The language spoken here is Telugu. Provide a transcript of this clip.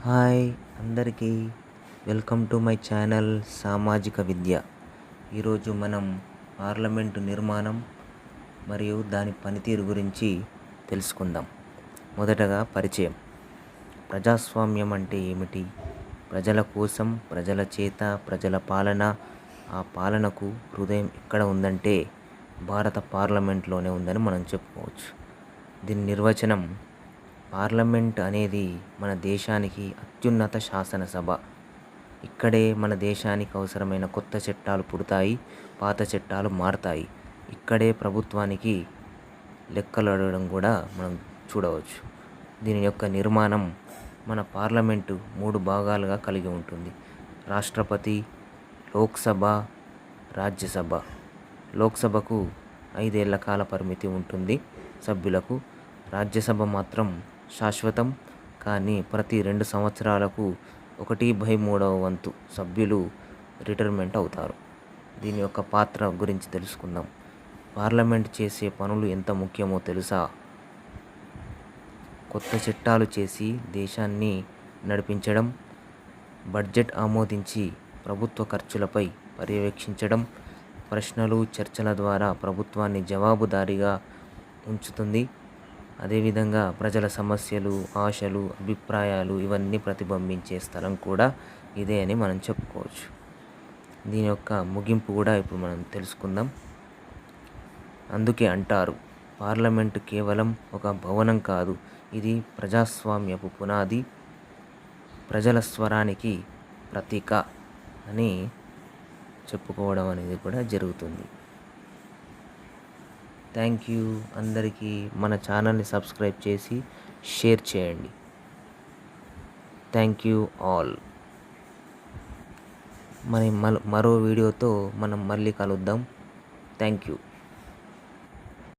హాయ్ అందరికీ వెల్కమ్ టు మై ఛానల్ సామాజిక విద్య. ఈరోజు మనం పార్లమెంటు నిర్మాణం మరియు దాని పనితీరు గురించి తెలుసుకుందాం. మొదటగా పరిచయం. ప్రజాస్వామ్యం అంటే ఏమిటి? ప్రజల కోసం, ప్రజల చేత, ప్రజల పాలన. ఆ పాలనకు హృదయం ఎక్కడ ఉందంటే భారత పార్లమెంట్లోనే ఉందని మనం చెప్పుకోవచ్చు. దీని నిర్వచనం: పార్లమెంట్ అనేది మన దేశానికి అత్యున్నత శాసనసభ. ఇక్కడే మన దేశానికి అవసరమైన కొత్త చట్టాలు పుడతాయి, పాత చట్టాలు మారతాయి. ఇక్కడే ప్రభుత్వానికి లెక్కలు అడగడం కూడా మనం చూడవచ్చు. దీని యొక్క నిర్మాణం: మన పార్లమెంటు 3 భాగాలుగా కలిగి ఉంటుంది. రాష్ట్రపతి, లోక్సభ, రాజ్యసభ. లోక్సభకు 5 ఏళ్ల కాల పరిమితి ఉంటుంది సభ్యులకు. రాజ్యసభ మాత్రం శాశ్వతం, కానీ ప్రతి 2 సంవత్సరాలకు 1/3 వంతు సభ్యులు రిటైర్మెంట్ అవుతారు. దీని యొక్క పాత్ర గురించి తెలుసుకుందాం. పార్లమెంట్ చేసే పనులు ఎంత ముఖ్యమో తెలుసా? కొత్త చట్టాలు చేసి దేశాన్ని నడిపించడం, బడ్జెట్ ఆమోదించి ప్రభుత్వ ఖర్చులపై పర్యవేక్షించడం, ప్రశ్నలు, చర్చల ద్వారా ప్రభుత్వాన్ని జవాబుదారీగా ఉంచుతుంది. అదేవిధంగా ప్రజల సమస్యలు, ఆశలు, అభిప్రాయాలు ఇవన్నీ ప్రతిబింబించే స్థలం కూడా ఇదే అని మనం చెప్పుకోవచ్చు. దీని యొక్క ముగింపు కూడా ఇప్పుడు మనం తెలుసుకుందాం. అందుకే అంటారు, పార్లమెంటు కేవలం ఒక భవనం కాదు, ఇది ప్రజాస్వామ్యపు పునాది, ప్రజల స్వరానికి ప్రతీక అని చెప్పుకోవడం అనేది కూడా జరుగుతుంది. Thank you. అందరికీ మన ఛానల్ని సబ్స్క్రైబ్ చేసి షేర్ చేయండి. Thank you all. మరో వీడియోతో మనం మళ్ళీ కలుద్దాం. Thank you.